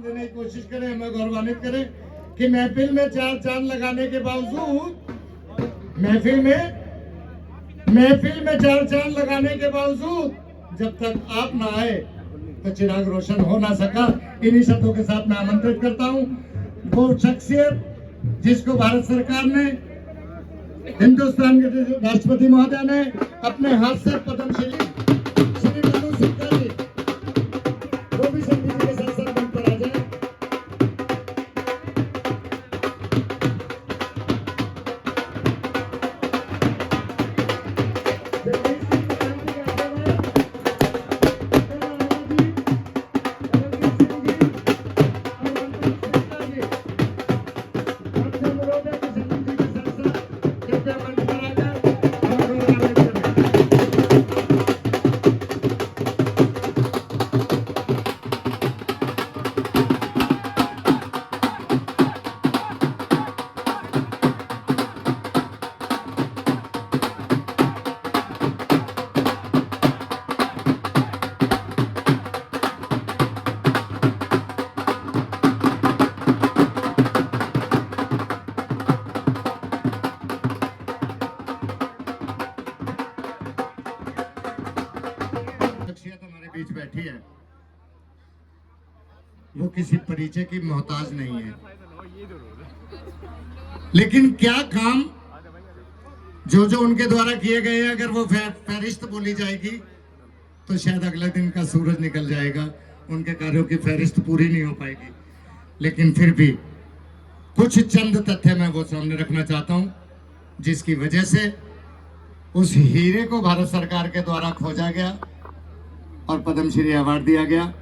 देने की कोशिश करें, हमें गौरवान्वित करें कि महफिल में 4 चांद लगाने के बावजूद, महफिल में 4 चांद लगाने के बावजूद जब तक आप ना आए तो चिराग रोशन हो ना सका। इन्हीं शब्दों के साथ मैं आमंत्रित करता हूं वो शख्सियत जिसको भारत सरकार ने, हिंदुस्तान के राष्ट्रपति महोदय ने अपने हाथ से पद्मश्री श्री मनु सिक्का जी, वो भी शक्ति जी के साथ साथ मंच पर आ जाए। हमारे बीच बैठी है, वो किसी परिचय की मोहताज नहीं है, लेकिन क्या काम जो जो उनके द्वारा किए गए हैं, अगर वो फहरिस्त बोली जाएगी तो शायद अगले दिन का सूरज निकल जाएगा, उनके कार्यों की फहरिस्त पूरी नहीं हो पाएगी। लेकिन फिर भी कुछ चंद तथ्य मैं वो सामने रखना चाहता हूं, जिसकी वजह से उस हीरे को भारत सरकार के द्वारा खोजा गया और पद्मश्री अवार्ड दिया गया।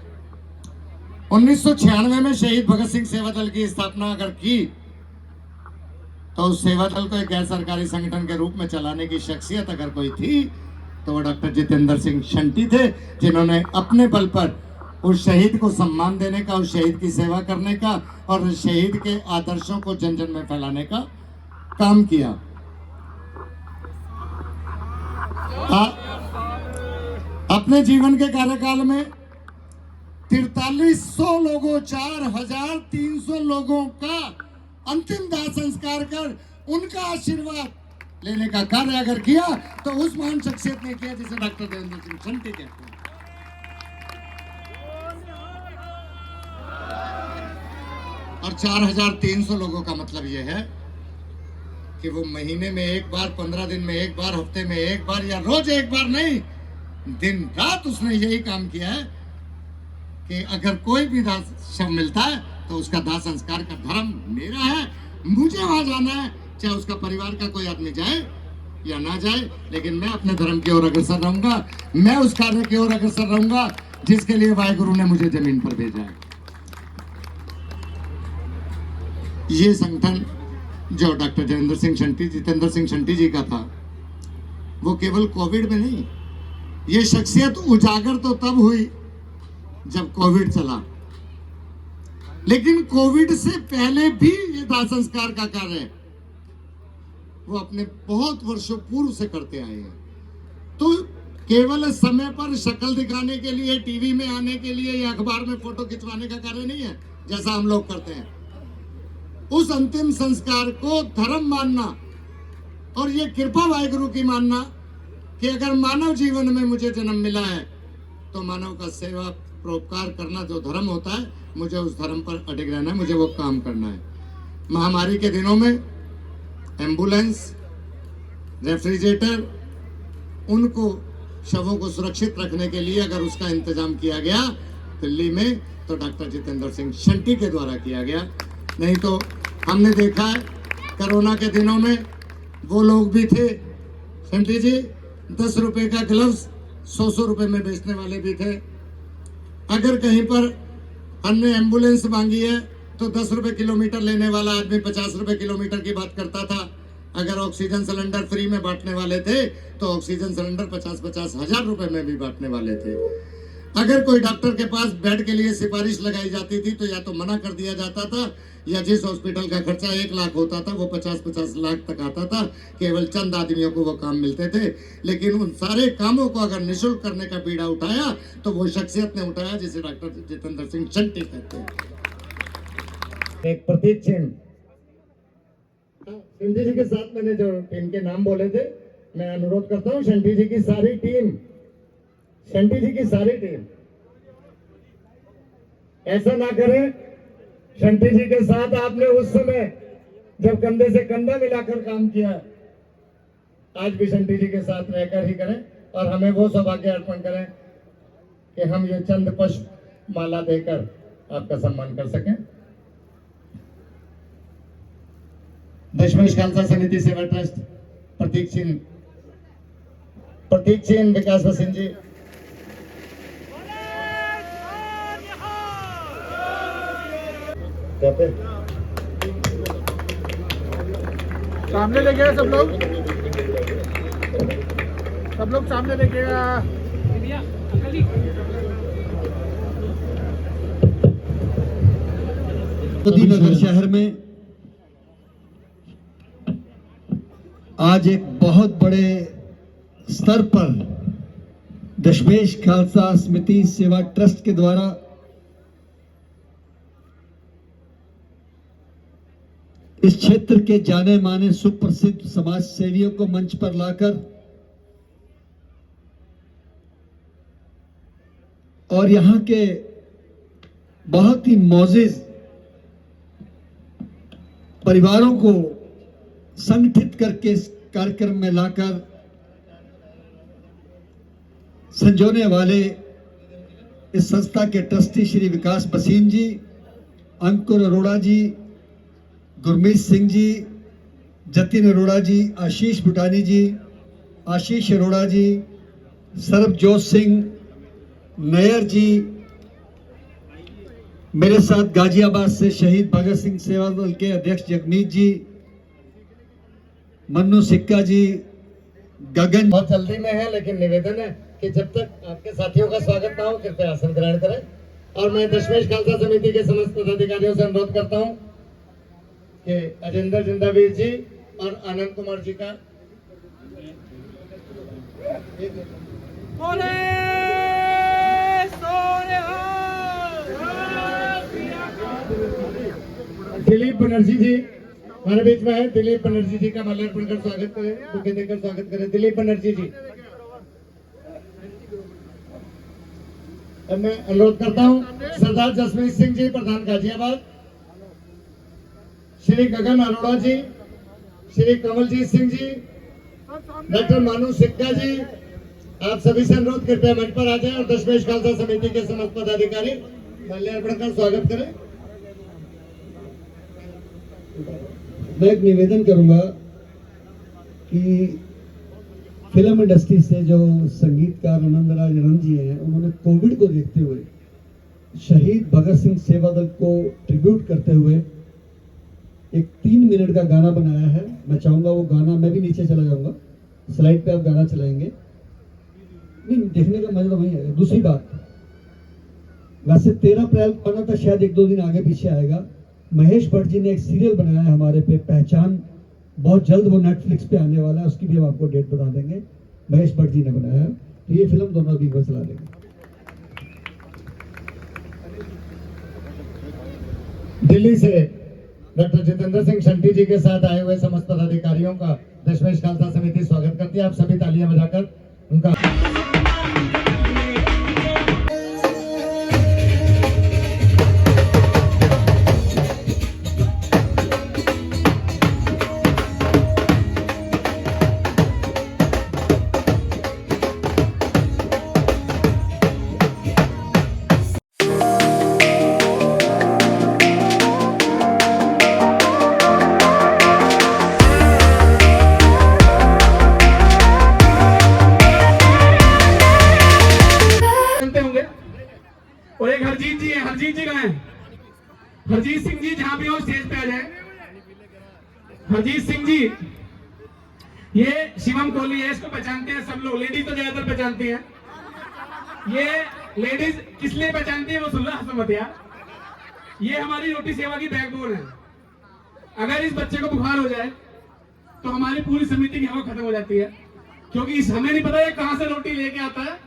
1996 में शहीद भगत सिंह सेवा दल की स्थापना अगर की तो उस सेवा दल को एक गैर सरकारी संगठन के रूप में चलाने की शख्सियत अगर कोई थी तो वो डॉक्टर जितेंद्र सिंह शंटी थे, जिन्होंने अपने बल पर उस शहीद को सम्मान देने का, उस शहीद की सेवा करने का और उस शहीद के आदर्शों को जन जन में फैलाने का काम किया। अपने जीवन के कार्यकाल में 4300 लोगों, 4300 लोगों का अंतिम दाह संस्कार कर उनका आशीर्वाद लेने का कार्य अगर किया तो उस महान शख्सियत ने किया जिसे डॉक्टर जितेंद्र सिंह शंटी कहते हैं। और 4300 लोगों का मतलब यह है कि वो महीने में एक बार, 15 दिन में एक बार, हफ्ते में एक बार या रोज एक बार नहीं, दिन रात उसने यही काम किया है कि अगर कोई भी दाह शव मिलता है तो उसका दाह संस्कार का धर्म मेरा है, मुझे वहां जाना है, चाहे उसका परिवार का कोई आदमी जाए या ना जाए, लेकिन मैं अपने धर्म की ओर अग्रसर रहूंगा, मैं उस कार्य की ओर अग्रसर रहूंगा जिसके लिए वाहिगुरु ने मुझे जमीन पर भेजा है। ये संगठन जो डॉक्टर जितेंद्र सिंह शंटी जी का था, वो केवल कोविड में नहीं, ये शख्सियत उजागर तो तब हुई जब कोविड चला, लेकिन कोविड से पहले भी ये दाह संस्कार का कार्य वो अपने बहुत वर्षों पूर्व से करते आए हैं। तो केवल समय पर शक्ल दिखाने के लिए, टीवी में आने के लिए या अखबार में फोटो खिंचवाने का कार्य नहीं है जैसा हम लोग करते हैं। उस अंतिम संस्कार को धर्म मानना और ये कृपा वाहिगुरु की मानना कि अगर मानव जीवन में मुझे जन्म मिला है तो मानव का सेवा परोपकार करना जो धर्म होता है, मुझे उस धर्म पर अटक रहना है, मुझे वो काम करना है। महामारी के दिनों में एम्बुलेंस, रेफ्रिजरेटर, उनको शवों को सुरक्षित रखने के लिए अगर उसका इंतजाम किया गया दिल्ली में तो डॉक्टर जितेंद्र सिंह शंटी के द्वारा किया गया। नहीं तो हमने देखा है कोरोना के दिनों में वो लोग भी थे, शंटी जी, 10 रुपए का ग्लव्स 100 रुपए में बेचने वाले भी थे। अगर कहीं पर हमने एम्बुलेंस मांगी है तो 10 रुपए किलोमीटर लेने वाला आदमी 50 रुपए किलोमीटर की बात करता था। अगर ऑक्सीजन सिलेंडर फ्री में बांटने वाले थे तो ऑक्सीजन सिलेंडर 50-50 हजार रुपए में भी बांटने वाले थे। अगर कोई डॉक्टर के पास बेड के लिए सिफारिश लगाई जाती थी तो या तो मना कर दिया जाता था, या जिस हॉस्पिटल का खर्चा 1 लाख होता था वो 50-50 लाख तक आता था। केवल चंद आदमियों को वो काम मिलते थे, लेकिन उन सारे कामों को अगर निःशुल्क करने का बीड़ा उठाया तो वो शख्सियत ने उठाया जिसे डॉक्टर जितेंद्र सिंह शंटी कहते हैं। एक प्रतीक चिन्ह शंटी जी के साथ मैंने जो टीम के नाम बोले थे, मैं अनुरोध करता हूँ शंटी जी की सारी टीम, शंटी जी की सारी टीम ऐसा ना करे। शंटी जी के साथ आपने उस समय जब कंधे से कंधा मिलाकर काम किया, आज भी शंटी जी के साथ रहकर ही करें और हमें वो सौभाग्य अर्पण करें कि हम ये चंद पुष्प माला देकर आपका सम्मान कर सकें। दशमेश खालसा समिति सेवा ट्रस्ट प्रतीक चिन्ह विकास भसीन जी। सामने लेके सब लोग सामने लेके नगर शहर में आज एक बहुत बड़े स्तर पर दशमेश खालसा समिति सेवा ट्रस्ट के द्वारा इस क्षेत्र के जाने माने सुप्रसिद्ध समाज सेवियों को मंच पर लाकर और यहां के बहुत ही मोजिज परिवारों को संगठित करके इस कार्यक्रम में लाकर संजोने वाले इस संस्था के ट्रस्टी श्री विकास भसीन जी, अंकुर अरोड़ा जी, गुरमीत सिंह जी, जतिन अरोड़ा जी, आशीष भुटानी जी, आशीष अरोड़ा जी, सरबजोत सिंह नैयर जी, मेरे साथ गाजियाबाद से शहीद भगत सिंह सेवा दल के अध्यक्ष जगमीत जी, मन्नू सिक्का जी, गगन। बहुत जल्दी में है लेकिन निवेदन है कि जब तक आपके साथियों का स्वागत ना हो कृपया आसन ग्रहण करें। और मैं दशमेश खालसा समिति के समस्त पदाधिकारियों से अनुरोध करता हूं कि अजेंद्र जिंदावीर जी और आनंद कुमार जी का दिलीप बनर्जी जी हमारे बीच में है। दिलीप बनर्जी जी का माल्यार्पण कर स्वागत करें, बुके देकर स्वागत करें। दिलीप बनर्जी जी। अब मैं अनुरोध करता हूं सरदार जसमीत सिंह जी, प्रधान गाजियाबाद, श्री गगन अरोड़ा जी, श्री कमलजीत सिंह जी, डॉक्टर मानू सिक्का जी, आप सभी से अनुरोध कृपया मंच पर आ जाएं और दशमेश खालसा समिति के समस्त पदाधिकारी माल्यार्पण कर स्वागत करें। मैं एक निवेदन करूंगा कि फिल्म इंडस्ट्री से जो संगीतकार आनंदराज रंग जी हैं, उन्होंने कोविड को देखते हुए शहीद भगत सिंह सेवा दल को ट्रिब्यूट करते हुए एक 3 मिनट का गाना बनाया है। मैं चाहूंगा वो गाना, मैं भी नीचे चला जाऊंगा, स्लाइड पे आप गाना चलाएंगे। नहीं, देखने का मजा तो वही आएगा। दूसरी बात, वैसे 13 अप्रैल को बना था, शायद 1-2 दिन आगे पीछे आएगा। महेश भट्ट जी ने एक सीरियल बनाया है हमारे पे, पहचान, बहुत जल्द वो नेटफ्लिक्स पे आने वाला है, उसकी भी हम आपको डेट बता देंगे। महेश भट्ट जी ने बनाया है, तो ये फिल्म दोनों अभी चला देंगे। दिल्ली से डॉक्टर जितेंद्र सिंह शंटी जी के साथ आए हुए समस्त पदाधिकारियों का दशमेश खालसा समिति स्वागत करती है। आप सभी तालियां बजाकर उनका और एक हरजीत जी है। हरजीत जी कहाँ हैं? हरजीत सिंह जी जहां भी हो स्टेज पे आ जाए। हरजीत सिंह जी, ये शिवम कोहली है, इसको पहचानते हैं सब लोग, लेडीज तो ज्यादातर पहचानती हैं। ये लेडीज किस लिए पहचानती है वो सुन लो, हंसो मत यार। ये हमारी रोटी सेवा की बैकबोन है। अगर इस बच्चे को बुखार हो जाए तो हमारी पूरी समिति की हवा खत्म हो जाती है, क्योंकि हमें नहीं पता ये कहां से रोटी लेके आता है,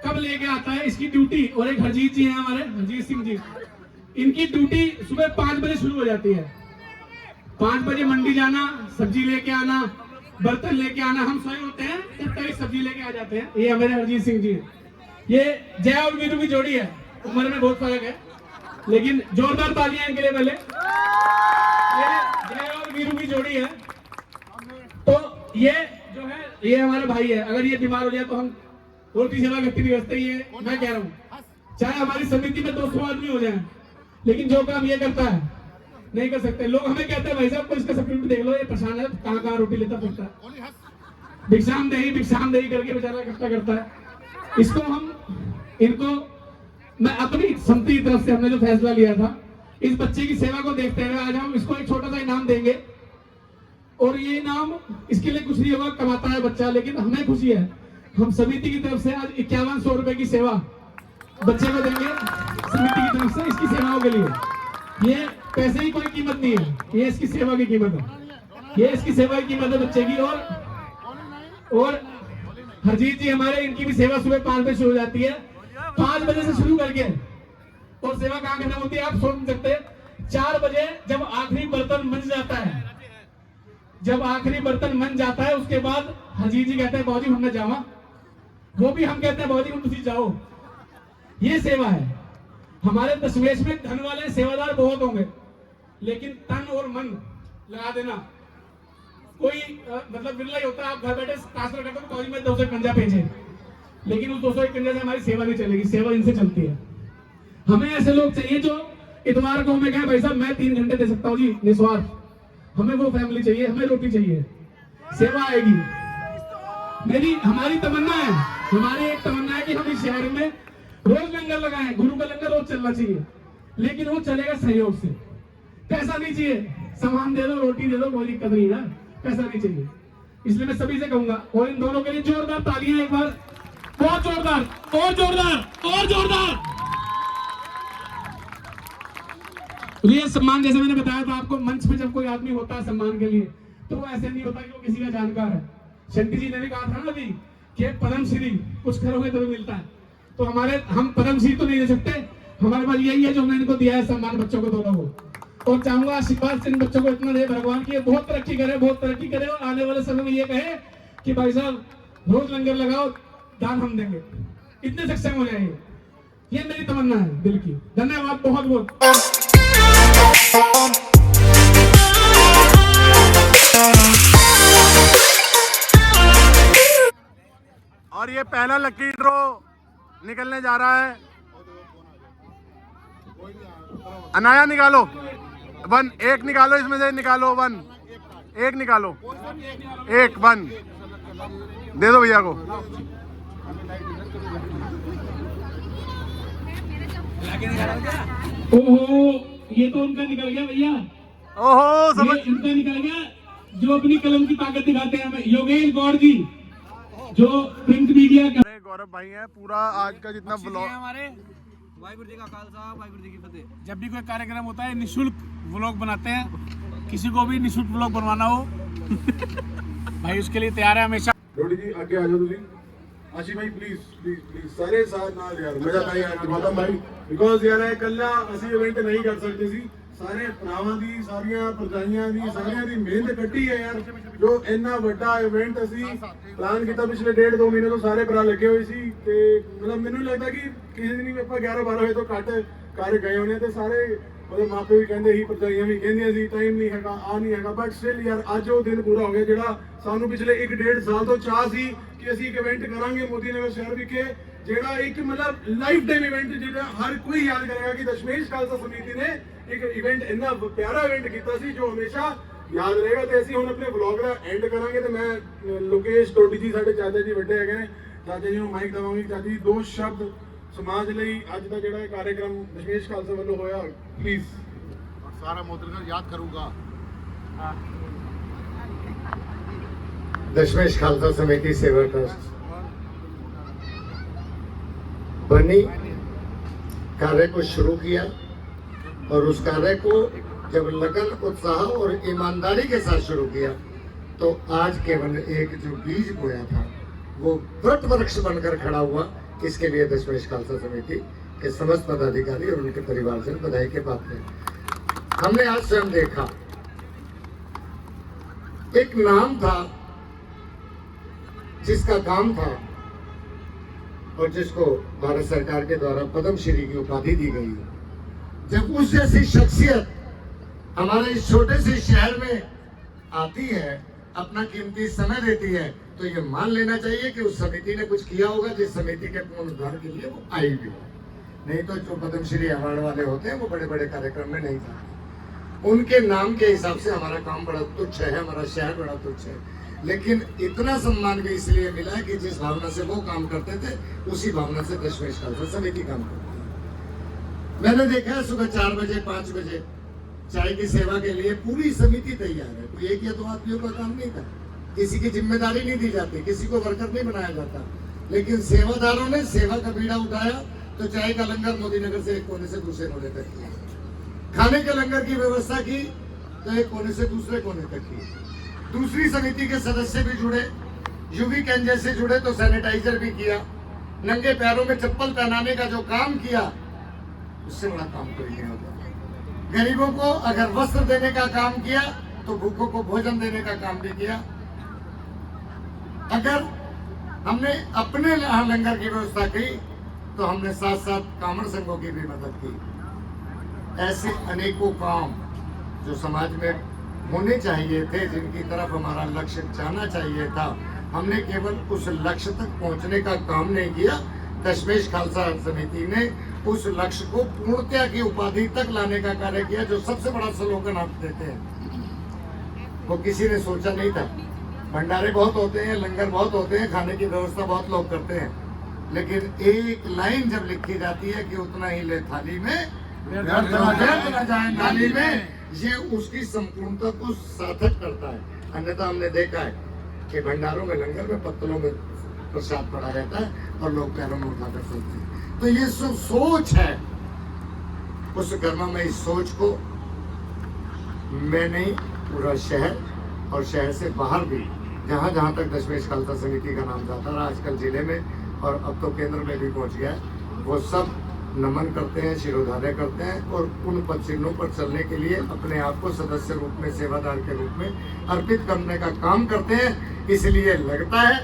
कब लेके आता है, इसकी ड्यूटी। और एक हरजीत जी हैं हमारे, हरजीत सिंह जी, इनकी ड्यूटी सुबह 5 बजे शुरू हो जाती है। 5 बजे मंडी जाना, सब्जी लेके आना, बर्तन लेके आना। हम सोए होते हैं तब तक सब्जी लेके आ जाते हैं। ये हमारे हरजीत सिंह जी हैं। ये जय और वीरू की जोड़ी है। उम्र में बहुत फर्क है, लेकिन जोरदार तालियां इनके लिए पहले। ये जय और वीरू की जोड़ी है। तो ये जो है, ये हमारा भाई है। अगर ये बीमार हो जाए तो हम रोटी सेवा करती व्यवस्था ही है। मैं कह रहा हूँ चाहे हमारी समिति में 200 आदमी हो जाए, लेकिन जो काम ये करता है नहीं कर सकते। लोग हमें कहते हैं भाई साहब को इसका सर्टिफिकेट देख लो, ये परेशान है, कहाँ कहाँ रोटी लेता फिरता है, भिक्षाम देही करके बेचारा इकट्ठा करता है। इसको इनको मैं अपनी समिति की तरफ से हमने जो फैसला लिया था, इस बच्चे की सेवा को देखते हुए आज हम इसको एक छोटा सा इनाम देंगे। और ये इनाम इसके लिए कुछ नहीं होगा, कमाता है बच्चा, लेकिन हमें खुशी है। हम समिति की तरफ से आज 5100 रुपए की सेवा बच्चे को देंगे समिति की तरफ से, इसकी सेवाओं के लिए। ये पैसे की कोई कीमत नहीं है, ये इसकी सेवा की कीमत है। ये इसकी सेवा की कीमत है बच्चे की। और हरजीत जी हमारे, इनकी भी सेवा सुबह 5 बजे शुरू हो जाती है। 5 बजे से शुरू करके और सेवा कहाँ खत्म होती है आप सोच नहीं सकते। 4 बजे जब आखिरी बर्तन बन जाता है, उसके बाद हरजीत जी कहते हैं बाबूजी हमने जावा, वो भी हम कहते हैं बाबूजी हम तुम जाओ। ये सेवा है। हमारे दशमेश में धन वाले सेवादार बहुत होंगे, लेकिन तन और मन लगा देना कोई मतलब बिरला ही होता है। आप घर बैठे ट्रांसफर करते हो तो में 200 कंजा भेजे, लेकिन उस 200 कंजा से हमारी सेवा नहीं चलेगी। सेवा इनसे चलती है। हमें ऐसे लोग चाहिए जो इतवार को हमें कहे भाई साहब मैं 3 घंटे दे सकता हूँ जी निस्वार्थ। हमें वो फैमिली चाहिए, हमें रोटी चाहिए, सेवा आएगी। हमारी तमन्ना है, हमारी एक तमन्ना है कि हम इस शहर में रोज लंगर लगाएं। गुरु का लंगर रोज चलना चाहिए, लेकिन वो चलेगा सहयोग से। पैसा नहीं चाहिए, सामान दे दो, रोटी दे दो, कोई दिक्कत नहीं है, पैसा नहीं चाहिए। इसलिए मैं सभी से कहूंगा, और इन दोनों के लिए जोरदार तालियां एक बार, बहुत जोरदार, और जोरदार, और जोरदार। ये सम्मान जैसे मैंने बताया था आपको, मंच पे जब कोई आदमी होता है सम्मान के लिए, तो वो ऐसे नहीं होता कि वो किसी का जानकार है। शंटी जी ने भी कहा था ना अभी कि पद्म श्री कुछ करोगे तो भी मिलता है। तो हम पद्म श्री तो नहीं दे सकते, हमारे पास यही है जो हमने इनको दिया है सम्मान बच्चों को, दोनों को। और चाहूंगा आशीर्वाद से इन बच्चों को इतना दे भगवान की बहुत तरक्की करे, और आने वाले समय में ये कहे कि भाई साहब रोज लंगर लगाओ, दान हम देंगे, इतने सक्षम हो जाएंगे। ये मेरी तमन्ना है दिल की। धन्यवाद बहुत बहुत। और ये पहला लकी ड्रॉ निकलने जा रहा है। अनाया निकालो 1, 1 निकालो, इसमें से निकालो 1, 1 निकालो, 1 1 दे दो भैया को। ओहो, ये तो उनका निकल गया भैया। ओहो, समझ इनका निकल गया जो अपनी कलम की ताकत दिखाते हैं हमें। योगेश गौड़ जी जो प्रिंट मीडिया का गौरव भाई हैं। पूरा आज का जितना ब्लॉग हमारे वाहिगुरु जी का खालसा वाहिगुरु जी की फतेह। जब भी कोई कार्यक्रम होता है निशुल्क व्लॉग बनाते हैं, किसी को भी निशुल्क व्लॉग बनवाना हो भाई उसके लिए तैयार है हमेशा। रोटी जी आगे आ जाओ तुसी। आशी भाई प्लीज प्लीज प्लीज सारे साथ नाल यार मजा नहीं आ रहा भाई, बिकॉज यार इकल्ला ਅਸੀਂ ਇਵੈਂਟ ਨਹੀਂ ਕਰ ਸਕਦੇ ਸੀ। ਸਾਰੇ ਭਰਾਵਾਂ ਦੀ, ਸਾਰੀਆਂ ਭਰਜਾਈਆਂ ਦੀ, ਸਾਰਿਆਂ ਦੀ ਮਿਹਨਤ ਕੱਢੀ ਹੈ ਯਾਰ। ਜੋ ਇੰਨਾ ਵੱਡਾ ਇਵੈਂਟ ਅਸੀਂ ਪਲਾਨ ਕੀਤਾ ਪਿਛਲੇ 1.5-2 ਮਹੀਨੇ ਤੋਂ ਸਾਰੇ ਭਰਾ ਲੱਗੇ ਹੋਏ ਸੀ, ਤੇ ਮਤਲਬ ਮੈਨੂੰ ਲੱਗਦਾ ਕਿ ਕਿਸੇ ਦਿਨ ਵੀ ਆਪਾਂ 11-12 ਵਜੇ ਤੋਂ ਘੱਟ ਕਰ ਗਏ ਹੋਣੇ। ਤੇ ਸਾਰੇ ਉਹਦੇ ਮਾਪੇ ਵੀ ਕਹਿੰਦੇ ਸੀ, ਭਰਜਾਈਆਂ ਵੀ ਕਹਿੰਦੀਆਂ ਸੀ ਟਾਈਮ ਨਹੀਂ ਹੈਗਾ, ਆ ਨਹੀਂ ਹੈਗਾ, ਬਟ ਸਟਿਲ ਯਾਰ ਅੱਜ ਉਹ ਦਿਨ ਪੂਰਾ ਹੋ ਗਿਆ ਜਿਹੜਾ ਸਾਨੂੰ ਪਿਛਲੇ 1-1.5 ਸਾਲ ਤੋਂ ਚਾਹ ਸੀ ਕਿ ਅਸੀਂ ਇੱਕ ਇਵੈਂਟ ਕਰਾਂਗੇ ਮੋਦੀ ਨਗਰ ਸ਼ਹਿਰ ਵਿਖੇ, ਜਿਹੜਾ ਇੱਕ ਮਤਲਬ ਲਾਈਫ ਟਾਈਮ ਇਵੈਂਟ ਜਿਹੜਾ ਹਰ ਕੋਈ ਯਾਦ ਕਰੇਗਾ ਕਿ ਦਸ਼ਮੇਸ਼ ਖਾਲਸਾ ਸਮਿਤੀ ਨੇ ਇੱਕ ਇਵੈਂਟ ਇੰਨਾ ਪਿਆਰਾ ਇਵੈਂਟ ਕੀਤਾ ਸੀ ਜੋ ਹਮੇਸ਼ਾ ਯਾਦ ਰਹੇਗਾ। ਤੇ ਅਸੀਂ ਹੁਣ ਆਪਣੇ ਵਲੌਗ ਦਾ ਐਂਡ ਕਰਾਂਗੇ। ਤੇ ਮੈਂ ਲੋਕੇਸ਼ ਟੋਡੀ ਜੀ ਸਾਡੇ ਚਾਚਾ ਜੀ ਵੱਡੇ ਹੈਗੇ ਨੇ, ਚਾਚਾ ਜੀ ਨੂੰ ਮਾਈਕ ਦਵਾਂਗੇ। ਚਾਚਾ ਜੀ 2 ਸ਼ਬਦ ਸਮਾਜ ਲਈ ਅੱਜ ਦਾ ਜਿਹੜਾ ਇਹ ਕਾਰਜਕ੍ਰਮ ਦਸ਼ਮੇਸ਼ ਖਾਲਸਾ ਵੱਲੋਂ ਹੋਇਆ ਪਲੀਜ਼। सारा मोदीनगर याद करूंगा। दशमेश खालसा समिति सेवा ट्रस्ट बनी, कार्य को शुरू किया, और उस कार्य को जब लगन, उत्साह और ईमानदारी के साथ शुरू किया तो आज केवल एक जो बीज बोया था वो वृक्ष बनकर खड़ा हुआ। इसके लिए दशमेश खालसा समिति के समस्त पदाधिकारी और उनके परिवारजन बधाई के पात्र हैं। हमने आज स्वयं देखा, एक नाम था जिसका काम था और जिसको भारत सरकार के द्वारा पद्मश्री की उपाधि दी गई है। जब उस जैसी शख्सियत हमारे इस छोटे से शहर में आती है, अपना कीमती समय देती है, तो ये मान लेना चाहिए कि उस समिति ने कुछ किया होगा जिस समिति के पुनरुद्धार के लिए वो आई भी हो। नहीं तो जो पद्मश्री अवार्ड वाले होते हैं वो बड़े बड़े कार्यक्रम में नहीं जाते। उनके नाम के हिसाब से हमारा काम बड़ा तुच्छ है, हमारा शहर बड़ा तुच्छ है, लेकिन इतना सम्मान भी इसलिए मिला कि जिस भावना से वो काम करते थे उसी भावना से दशमेश खालसा समिति काम करती है। मैंने देखा है सुबह 4 बजे 5 बजे चाय की सेवा के लिए पूरी समिति तैयार है। कोई एक या दो आदमियों का काम नहीं था, किसी की जिम्मेदारी नहीं दी जाती, किसी को वर्कर नहीं बनाया जाता, लेकिन सेवादारों ने सेवा का बीड़ा उठाया तो चाय का लंगर मोदी नगर से एक कोने से दूसरे कोने तक किया, खाने के लंगर की व्यवस्था की तो एक कोने से दूसरे कोने तक की। दूसरी समिति के सदस्य भी जुड़े, यूवी कैन जैसे जुड़े तो सैनिटाइजर भी किया, नंगे पैरों में चप्पल पहनाने का जो काम किया उससे बड़ा काम कोई नहीं होता। गरीबों को अगर वस्त्र देने का काम किया तो भूखों को भोजन देने का काम भी किया। अगर हमने अपने यहाँ लंगर की व्यवस्था की तो हमने साथ साथ कामड़ संघों की भी मदद की। ऐसे अनेकों काम जो समाज में होने चाहिए थे, जिनकी तरफ हमारा लक्ष्य जाना चाहिए था, हमने केवल उस लक्ष्य तक पहुंचने का काम नहीं किया। दशमेश खालसा समिति ने उस लक्ष्य को पूर्णता की उपाधि तक लाने का कार्य किया। जो सबसे बड़ा स्लोगन आप देते हैं वो किसी ने सोचा नहीं था। भंडारे बहुत होते हैं, लंगर बहुत होते हैं, खाने की व्यवस्था बहुत लोग करते हैं, लेकिन एक लाइन जब लिखी जाती है कि उतना ही ले थाली में व्यर्थ न जाए नाली में, ये उसकी संपूर्णता को सार्थक करता है। अन्यथा हमने देखा है कि भंडारों में लंगर में पत्तलों में प्रसाद पड़ा रहता है और लोग पैरों में उठाकर चलते हैं। तो ये सोच है, उस कर्ममयी सोच को मैं नहीं, पूरा शहर और शहर से बाहर भी जहाँ जहाँ तक दशमेश खालसा समिति का नाम जाता रहा, आजकल जिले में और अब तो केंद्र में भी पहुँच गया है, वो सब नमन करते हैं, शिरोधार्य करते हैं और उन पद चिन्हों पर चलने के लिए अपने आप को सदस्य रूप में, सेवादार के रूप में अर्पित करने का काम करते हैं। इसलिए लगता है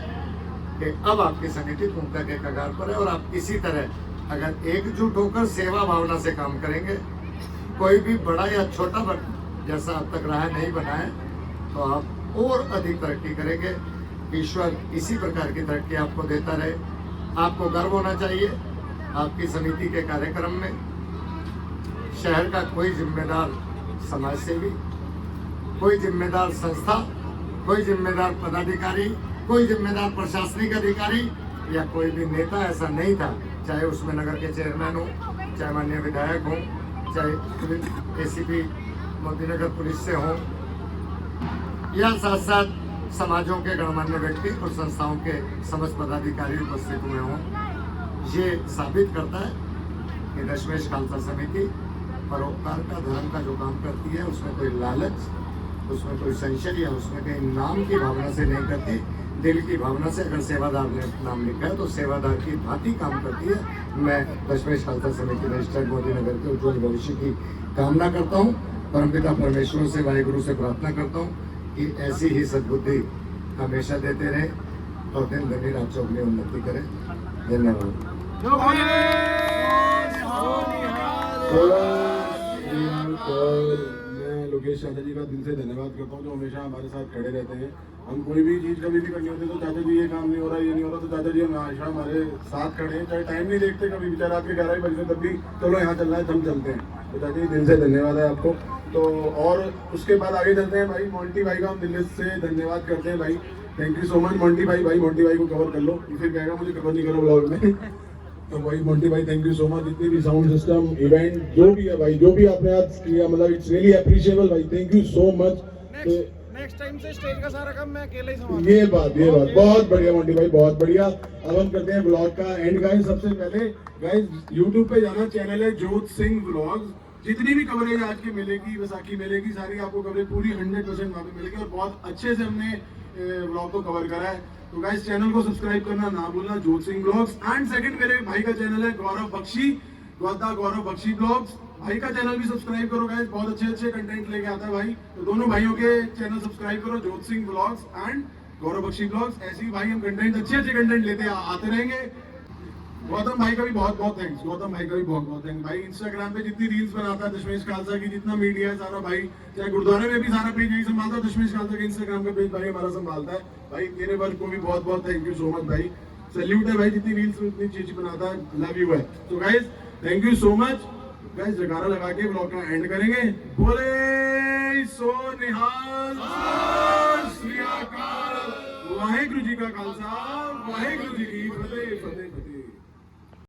कि अब आपकी समिति पूर्णता के कगार पर है और आप इसी तरह अगर एकजुट होकर सेवा भावना से काम करेंगे, कोई भी बड़ा या छोटा जैसा अब तक रहा नहीं बना है, तो आप और अधिक तरक्की करेंगे। ईश्वर इसी प्रकार की तरक्की आपको देता रहे। आपको गर्व होना चाहिए आपकी समिति के कार्यक्रम में शहर का कोई जिम्मेदार समाज सेवी, कोई जिम्मेदार संस्था, कोई जिम्मेदार पदाधिकारी, कोई जिम्मेदार प्रशासनिक अधिकारी या कोई भी नेता ऐसा नहीं था, चाहे उसमें नगर के चेयरमैन हो, चाहे माननीय विधायक हो, चाहे एसीपी मोदीनगर पुलिस से हो, या साथ साथ समाजों के गणमान्य व्यक्ति और संस्थाओं के समस्त पदाधिकारी उपस्थित हुए हों। ये साबित करता है कि दशमेश खालसा समिति परोपकार का, धर्म का जो काम करती है उसमें कोई लालच, उसमें कोई संशय या उसमें कहीं नाम की भावना से नहीं करती, दिल की भावना से। अगर सेवादार ने नाम लिखा है तो सेवादार की भांति काम करती है। मैं दशमेश खालसा समिति रजिस्टर्ड मोदीनगर के उज्ज्वल भविष्य की कामना करता हूँ। परमपिता परमेश्वर से, वाहिगुरु से प्रार्थना करता हूँ कि ऐसी ही सद्बुद्धि हमेशा देते रहे और दिन धनी रात चौगनी उन्नति करें। धन्यवाद। मैं लोकेश चाचा जी का दिल से धन्यवाद करता हूँ जो हमेशा हमारे साथ खड़े रहते हैं। हम कोई भी चीज़ कभी भी करनी होती है तो चाचा जी ये काम नहीं हो रहा, ये नहीं हो रहा, तो चाचा जी हमेशा हमारे साथ खड़े हैं। चाहे टाइम नहीं देखते, कभी बेचारा रात के 11 बजे तब भी चलो यहाँ चल रहा है, हम चलते हैं। तो चाचा जी दिल से धन्यवाद है आपको। तो और उसके बाद आगे चलते हैं भाई मोंटी भाई का हम दिल से धन्यवाद करते हैं भाई। Thank you so much Monty भाई। भाई मोंटी भाई को कवर कर लो, फिर कहेगा मुझे कवर नहीं करो ब्लॉग में। तो भाई मोंटी भाई थैंक यू सो मच। जितनी भी साउंड सिस्टम इवेंट जो भी है भाई, जो भी आपने आज किया, मतलब इट्स रियली अप्रिशिएबल भाई। Thank you so much. Next time से स्टेज का सारा काम मैं अकेले ही संभालूंगा। ये बात बहुत बढ़िया मोंटी भाई, बहुत बढ़िया। अब हम करते हैं ब्लॉग का एंड। गाइस सबसे पहले गाइस यूट्यूब पे जाना, चैनल है जोत सिंह व्लॉग्स। जितनी भी कवरेज आज के मेले की, वैसाखी मेले की, सारी आपको कवरेज पूरी 100% वहाँ पे मिलेगी और बहुत अच्छे से हमने व्लॉग को कवर करा है। तो गाइस चैनल को सब्सक्राइब करना ना भूलना, जोत सिंह व्लॉग्स। एंड सेकंड मेरे भाई का चैनल है गौरव बख्शी, गौरव बख्शी ब्लॉग्स। भाई का चैनल भी सब्सक्राइब करो गाइस, बहुत अच्छे अच्छे कंटेंट लेके आता है भाई। तो दोनों भाइयों के चैनल सब्सक्राइब करो, Jot Singh blogs and Gaurav Bakshi blogs. ऐसे ही भाई हम कंटेंट अच्छे अच्छे कंटेंट लेते आते रहेंगे। गौतम भाई का भी बहुत बहुत थैंक्स, गौतम भाई का भी बहुत बहुत थैंक्स भाई। इंस्टाग्राम पे जितनी रील्स बनाता है दशमेश खालसा की, जितना मीडिया है सारा भाई, चाहे गुरुद्वारे में भी सारा पेज यही संभालता है, दशमेश खालसा का इंस्टाग्राम का पेज भाई हमारा संभालता है भाई। तेरे वर्क को भी बहुत बहुत थैंक यू सो मच भाई, सैल्यूट है भाई, जितनी रील्स उतनी चीज बनाता है, लव यू है। तो guys thank you so much guys. जयकारा लगा के ब्लॉग का एंड करेंगे। बोले सो निहाल, श्री अकाल, वाहेगुरु जी का खालसा, वाहेगुरु जी की फतेह फतेह फतेह।